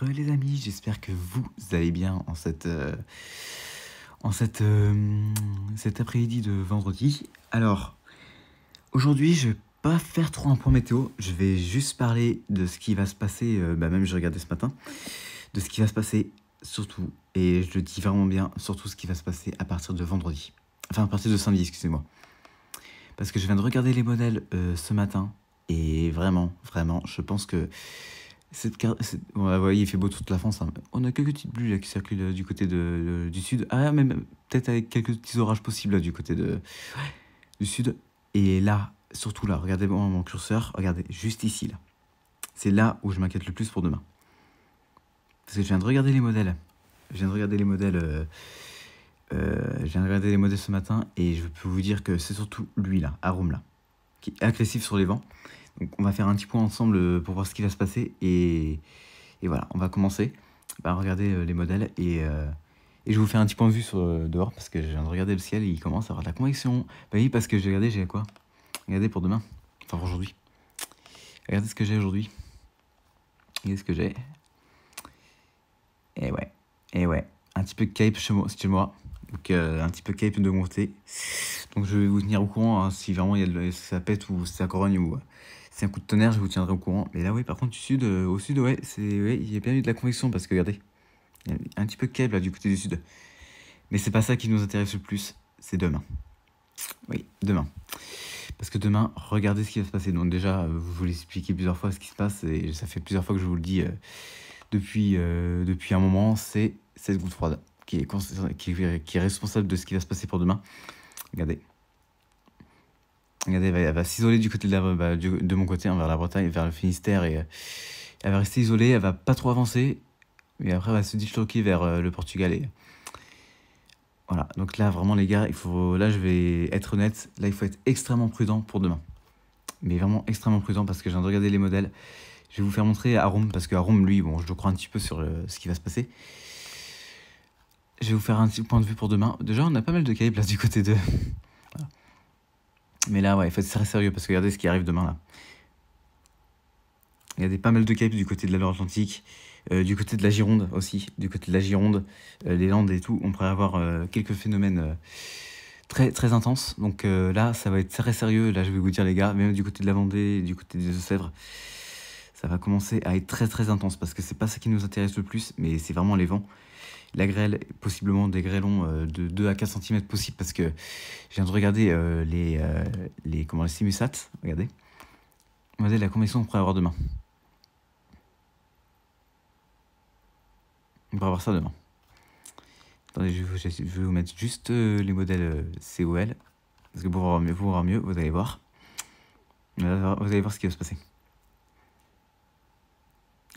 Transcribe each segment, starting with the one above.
Les amis, j'espère que vous allez bien en cet après-midi de vendredi. Alors, aujourd'hui, je vais pas faire trop un point météo, je vais juste parler de ce qui va se passer, même je regardais ce matin, de ce qui va se passer surtout, et je le dis vraiment bien, surtout ce qui va se passer à partir de vendredi. Enfin, à partir de samedi, excusez-moi. Parce que je viens de regarder les modèles ce matin, et vraiment, je pense que cette carte, bon, vous voyez, il fait beau toute la France, hein. On a quelques petites pluies là, qui circulent du côté du sud. Ah, même peut-être avec quelques petits orages possibles là, du côté du sud. Et là, surtout là, regardez mon curseur, regardez, juste ici là. C'est là où je m'inquiète le plus pour demain. Parce que je viens de regarder les modèles. Je viens de regarder les modèles. Je viens de regarder les modèles ce matin et je peux vous dire que c'est surtout lui là, Arôme là, qui est agressif sur les vents. Donc on va faire un petit point ensemble pour voir ce qui va se passer et voilà, on va commencer par regarder les modèles et je vais vous faire un petit point de vue sur dehors parce que je viens de regarder le ciel et il commence à avoir de la convection. Bah oui, parce que j'ai regardé, j'ai quoi? Regardez pour demain, enfin pour aujourd'hui. Regardez ce que j'ai aujourd'hui. Regardez ce que j'ai. Et ouais, un petit peu de cape chez moi. Donc un petit peu cape de mon côté. Donc je vais vous tenir au courant hein, si vraiment ça pète ou si ça coronne ou c'est un coup de tonnerre, je vous tiendrai au courant. Mais là, oui, par contre, au sud, ouais, il y a bien eu de la convection parce que regardez, il y a un petit peu de câble là du côté du sud. Mais c'est pas ça qui nous intéresse le plus, c'est demain. Oui, demain. Parce que demain, regardez ce qui va se passer. Donc déjà, vous l'expliquez plusieurs fois ce qui se passe et ça fait plusieurs fois que je vous le dis depuis un moment, c'est cette goutte froide qui est responsable de ce qui va se passer pour demain. Regardez. Regardez, elle va s'isoler du côté de mon côté, hein, vers la Bretagne, vers le Finistère, et elle va rester isolée, elle va pas trop avancer, et après elle va se disloquer vers le Portugal. Et voilà, donc là vraiment les gars, là je vais être honnête, là il faut être extrêmement prudent pour demain. Mais vraiment extrêmement prudent parce que je viens de regarder les modèles. Je vais vous faire montrer Arôme, parce que Arôme, lui, bon, je le crois un petit peu sur ce qui va se passer. Je vais vous faire un petit point de vue pour demain. Déjà, on a pas mal de cailles là du côté de... Voilà. Mais là, ouais, il faut être très sérieux parce que regardez ce qui arrive demain là. Il y a pas mal de capes du côté de la Loire-Atlantique, du côté de la Gironde aussi, du côté de la Gironde, les Landes et tout. On pourrait avoir quelques phénomènes très, très intenses. Donc là, ça va être très sérieux. Là, je vais vous dire les gars, même du côté de la Vendée, du côté des Deux-Sèvres, ça va commencer à être très, très intense parce que c'est pas ça qui nous intéresse le plus, mais c'est vraiment les vents. La grêle, possiblement des grêlons de 2 à 4 cm possible parce que je viens de regarder les Simusat, regardez. Regardez la convection qu'on pourrait avoir demain. On va voir ça demain. Attendez, je vais vous mettre juste les modèles COL. Parce que pour voir mieux, vous allez voir. Vous allez voir ce qui va se passer.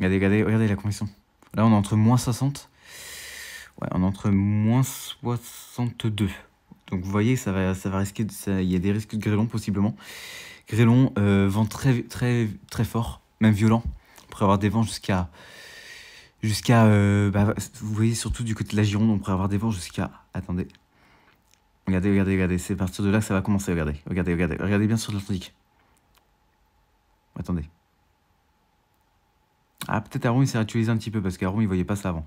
Regardez la convection. Là, on est entre moins 60. Ouais, on est entre moins 62. Donc vous voyez, ça va risquer il y a des risques de grêlons possiblement. Grêlons, vent très, très, très fort, même violent. On pourrait avoir des vents jusqu'à vous voyez surtout du côté de la Gironde, on pourrait avoir des vents jusqu'à... Attendez. Regardez, c'est à partir de là que ça va commencer, regardez bien sur l'Atlantique. Attendez. Ah, peut-être Aron il s'est actualisé un petit peu, parce qu'Aron il voyait pas ça avant.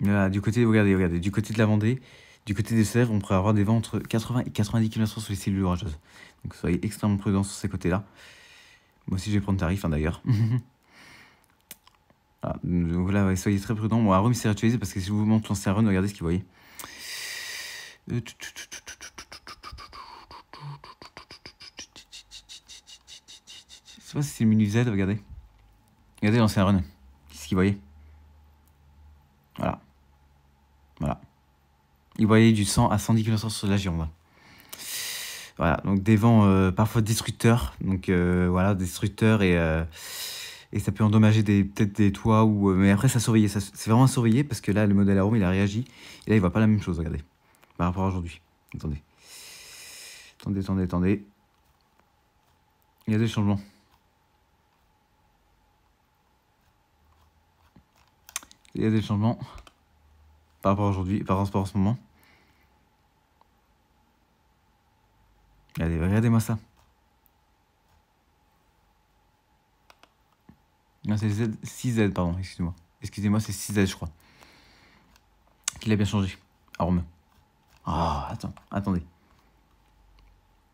Là, du côté, regardez, du côté de la Vendée, du côté des Sèvres, on pourrait avoir des vents entre 80 et 90 km/h sur les cellules orageuses. Donc soyez extrêmement prudents sur ces côtés-là. Moi aussi je vais prendre tarif, hein, d'ailleurs. Voilà, donc là, ouais, soyez très prudents. Bon, Arum s'est actualisé parce que si vous montrez l'ancien run, regardez ce qu'il voyait. Je sais pas si c'est le mini Z, regardez. Regardez l'ancien run. Qu'est-ce qu'il voyait? Voilà. Il voyait du 100 à 110 km/h sur la Gironde. Voilà, donc des vents parfois destructeurs. Donc voilà, destructeurs et ça peut endommager peut-être des toits ou mais après ça surveiller, c'est vraiment à surveiller parce que là le modèle Arôme il a réagi et là il voit pas la même chose, regardez, par rapport à aujourd'hui. Attendez. Il y a des changements. Il y a des changements par rapport à aujourd'hui, par rapport à ce moment. Regardez-moi ça. Non, c'est 6Z, pardon, excusez-moi. Excusez-moi, c'est 6Z, je crois. Qu'il a bien changé. Arme. Ah, attendez.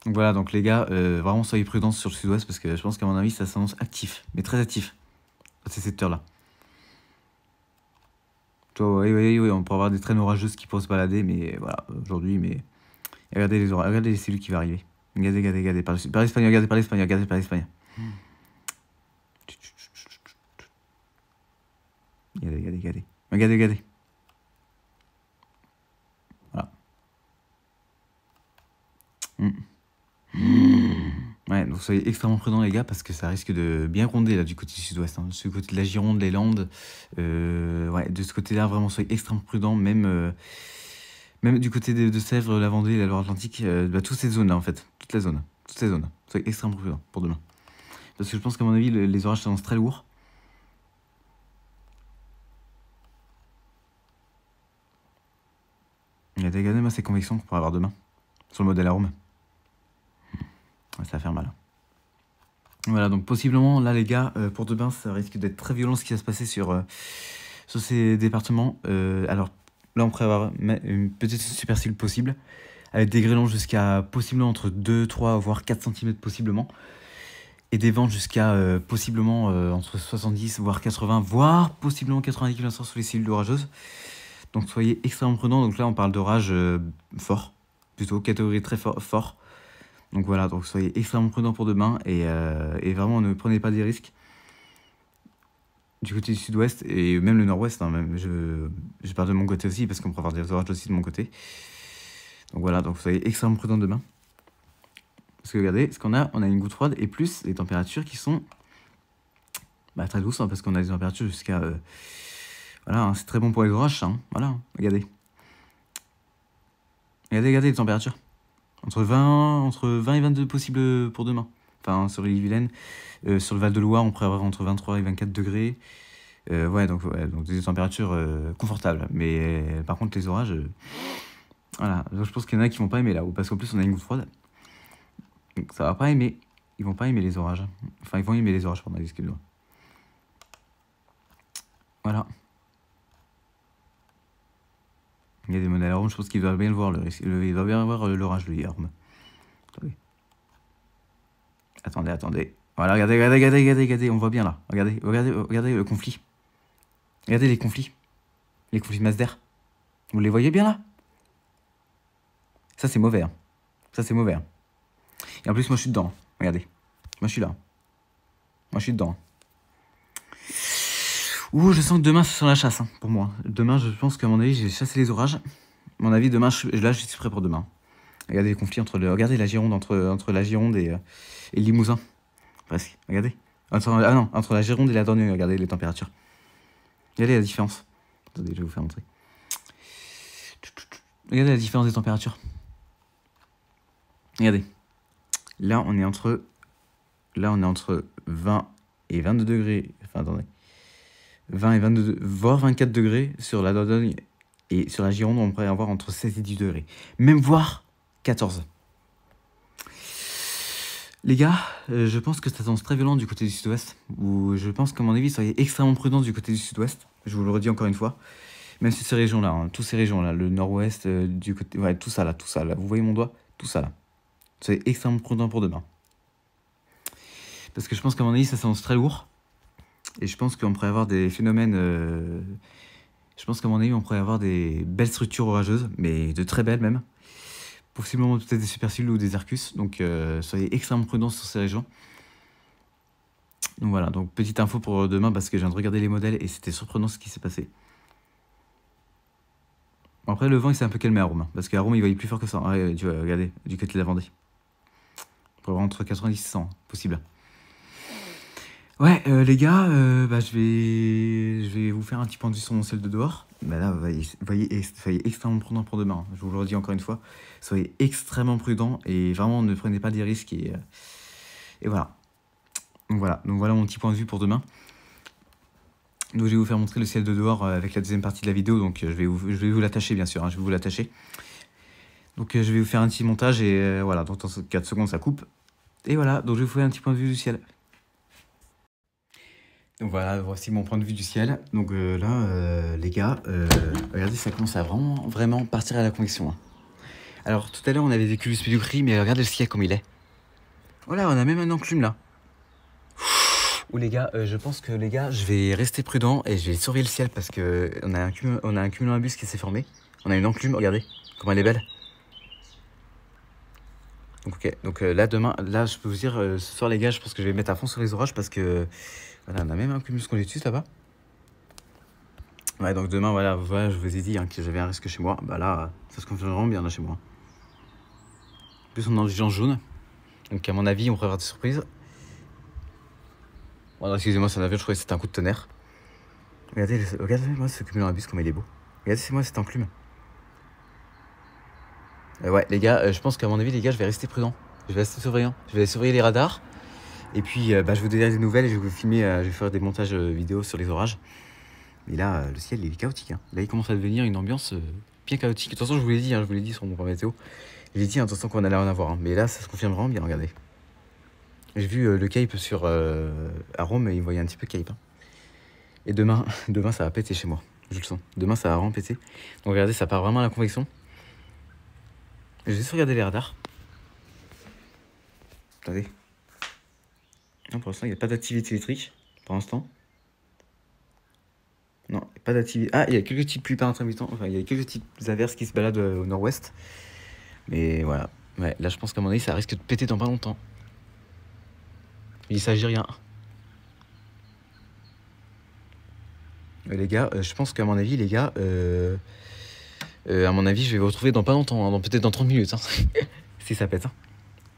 Donc voilà, donc les gars, vraiment soyez prudents sur le sud-ouest parce que je pense qu'à mon avis, ça s'annonce actif, mais très actif, à ces secteurs-là. Oui, on peut avoir des traînes orageuses qui pourraient se balader, mais voilà, aujourd'hui, mais... Regardez les orages, regardez les cellules qui va arriver. Regardez, par l'Espagne, regardez par l'Espagne. Regardez. Voilà. Ouais, donc soyez extrêmement prudents les gars parce que ça risque de bien gronder là du côté du sud-ouest, hein. De ce côté de la Gironde, les Landes, ouais, de ce côté-là vraiment soyez extrêmement prudents, même du côté de Sèvres, la Vendée, la Loire-Atlantique, toutes ces zones là en fait, toutes ces zones, soyez extrêmement prudents pour demain. Parce que je pense qu'à mon avis les orages s'annoncent très lourds. Regardez-moi ces convections qu'on pourra avoir demain sur le modèle Arome. Ça va faire mal. Voilà, donc possiblement, là les gars, pour demain, ça risque d'être très violent ce qui va se passer sur ces départements. Alors là, on pourrait avoir une petite supercile possible, avec des grêlons jusqu'à possiblement entre 2, 3, voire 4 cm possiblement. Et des vents jusqu'à possiblement entre 70, voire 80, voire possiblement 90 km/h sur les cellules orageuses. Donc soyez extrêmement prudents. Donc là, on parle d'orage fort, plutôt catégorie très fort. Donc voilà, donc soyez extrêmement prudents pour demain et vraiment ne prenez pas des risques. Du côté du sud-ouest et même le nord-ouest, hein, même je parle de mon côté aussi parce qu'on pourra avoir des orages aussi de mon côté. Donc voilà, donc soyez extrêmement prudents demain. Parce que regardez, ce qu'on a, on a une goutte froide et plus les températures qui sont très douces, hein, parce qu'on a des températures jusqu'à... voilà, hein, c'est très bon pour les orages, hein, voilà, regardez. Regardez les températures. Entre 20 et 22 possibles pour demain. Enfin, sur l'île-Vilaine. Sur le Val-de-Loire, on pourrait avoir entre 23 et 24 degrés. Ouais, donc des températures confortables. Mais par contre, les orages... voilà, donc, je pense qu'il y en a qui vont pas aimer là. Parce qu'en plus, on a une goutte froide. Donc ça va pas aimer. Ils vont pas aimer les orages. Enfin, ils vont aimer les orages, pardon, excusez-moi. Voilà. Il y a des modèles Arome, je pense qu'il va bien le voir, il va bien voir l'orage, lui, Arome. Attendez. Voilà, regardez, on voit bien là. Regardez le conflit. Regardez les conflits. Les conflits Masder. Vous les voyez bien là? Ça, c'est mauvais. Hein. Et en plus, moi, je suis dedans. Regardez. Moi, je suis là. Moi, je suis dedans. Ouh, je sens que demain, ce sera la chasse, hein, pour moi. Demain, je pense qu'à mon avis, j'ai chassé les orages. À mon avis, demain, là, je suis prêt pour demain. Regardez les conflits regardez la Gironde, entre la Gironde et le Limousin. Presque, regardez. Entre la Gironde et la Dordogne, regardez les températures. Regardez la différence. Attendez, je vais vous faire montrer. Regardez la différence des températures. Regardez. Là, on est entre 20 et 22 degrés. Enfin, attendez. 20 et 22, voire 24 degrés sur la Dordogne. Et sur la Gironde, on pourrait avoir entre 16 et 10 degrés. Même voire 14. Les gars, je pense que ça s'annonce très violent du côté du sud-ouest. Ou je pense qu'à mon avis, soyez extrêmement prudents du côté du sud-ouest. Je vous le redis encore une fois. Même si ces régions-là, hein, toutes ces régions-là, le nord-ouest, du côté... Ouais, tout ça là. Vous voyez mon doigt? Tout ça là. Soyez extrêmement prudents pour demain. Parce que je pense qu'à mon avis, ça s'annonce très lourd. Et je pense qu'on pourrait avoir des phénomènes... Je pense qu'à mon avis, on pourrait avoir des belles structures orageuses, mais de très belles même. Possiblement peut-être des supercellules ou des Arcus. Donc soyez extrêmement prudents sur ces régions. Donc voilà, donc petite info pour demain parce que je viens de regarder les modèles et c'était surprenant ce qui s'est passé. Après le vent il s'est un peu calmé à Rome, parce qu'à Rome il va aller plus fort que ça. Ouais, tu vois, regardez, du côté de la Vendée. Pour avoir entre 90 et 100, possible. Ouais, les gars, je vais vous faire un petit point de vue sur mon ciel de dehors. Là, soyez extrêmement prudents pour demain. Je vous le redis encore une fois. Soyez extrêmement prudents et vraiment ne prenez pas des risques. Et voilà. Donc voilà mon petit point de vue pour demain. Donc je vais vous faire montrer le ciel de dehors avec la deuxième partie de la vidéo. Donc je vais vous l'attacher bien sûr. Hein, je vais vous l'attacher. Donc je vais vous faire un petit montage et voilà. Donc dans 4 secondes ça coupe. Et voilà. Donc je vais vous faire un petit point de vue du ciel. Donc voilà, voici mon point de vue du ciel. Donc là, les gars, regardez, ça commence à vraiment partir à la convection. Hein. Alors tout à l'heure, on avait vécu le du gris, mais regardez le ciel comme il est. Voilà, on a même un enclume là. Ouh les gars, je pense que les gars, je vais rester prudent et je vais surveiller le ciel parce que on a un cumulonimbus qui s'est formé. On a une enclume, regardez, comment elle est belle. Donc ok, donc là demain, là je peux vous dire, ce soir les gars, je pense que je vais mettre à fond sur les orages parce que voilà, on a même un cumulus conjectus là-bas. Ouais, donc demain, voilà, je vous ai dit hein, que j'avais un risque chez moi. Bah là, ça se confirme vraiment bien là chez moi. En plus, on est dans du genre jaune. Donc à mon avis, on pourrait avoir des surprises. Bon, excusez-moi, c'est un avion, je croyais que c'était un coup de tonnerre. Regardez-moi ce cumulonimbus, comme il est beau. Regardez-moi cette enclume. Ouais, les gars, je pense qu'à mon avis, les gars, je vais rester prudent. Je vais rester surveillant. Je vais surveiller les radars. Et puis, je vais vous donner des nouvelles et je vais vous filmer, je vais faire des montages vidéo sur les orages. Mais là, le ciel, il est chaotique. Hein. Là, il commence à devenir une ambiance bien chaotique. De toute façon, je vous l'ai dit, hein, je vous l'ai dit sur mon point météo. J'ai dit, attention qu'on allait en avoir. Hein. Mais là, ça se confirme vraiment bien, regardez. J'ai vu le Cape à Rome, il voyait un petit peu Cape. Hein. Et demain, ça va péter chez moi. Je le sens. Demain, ça va vraiment péter. Donc, regardez, ça part vraiment à la convection. Je vais juste regarder les radars. Attendez. Non, pour l'instant, il n'y a pas d'activité électrique. Pour l'instant. Non, pas d'activité. Ah, il y a quelques petites pluies par intermittents. Enfin, il y a quelques petites averses qui se baladent au nord-ouest. Mais voilà. Ouais, là, je pense qu'à mon avis, ça risque de péter dans pas longtemps. Il s'agit rien. Les gars, je pense qu'à mon avis, les gars, à mon avis, je vais vous retrouver dans pas longtemps, hein, peut-être dans 30 minutes, hein, si ça pète. Hein.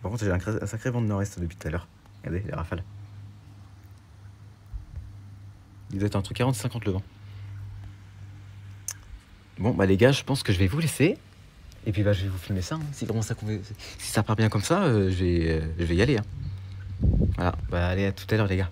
Par contre, j'ai un sacré vent de nord-est depuis tout à l'heure. Regardez, les rafales. Il doit être entre 40 et 50 le vent. Bon, bah les gars, je pense que je vais vous laisser. Et puis, bah, je vais vous filmer ça. Hein. Si ça part bien comme ça, je vais y aller. Hein. Voilà, bah allez, à tout à l'heure, les gars.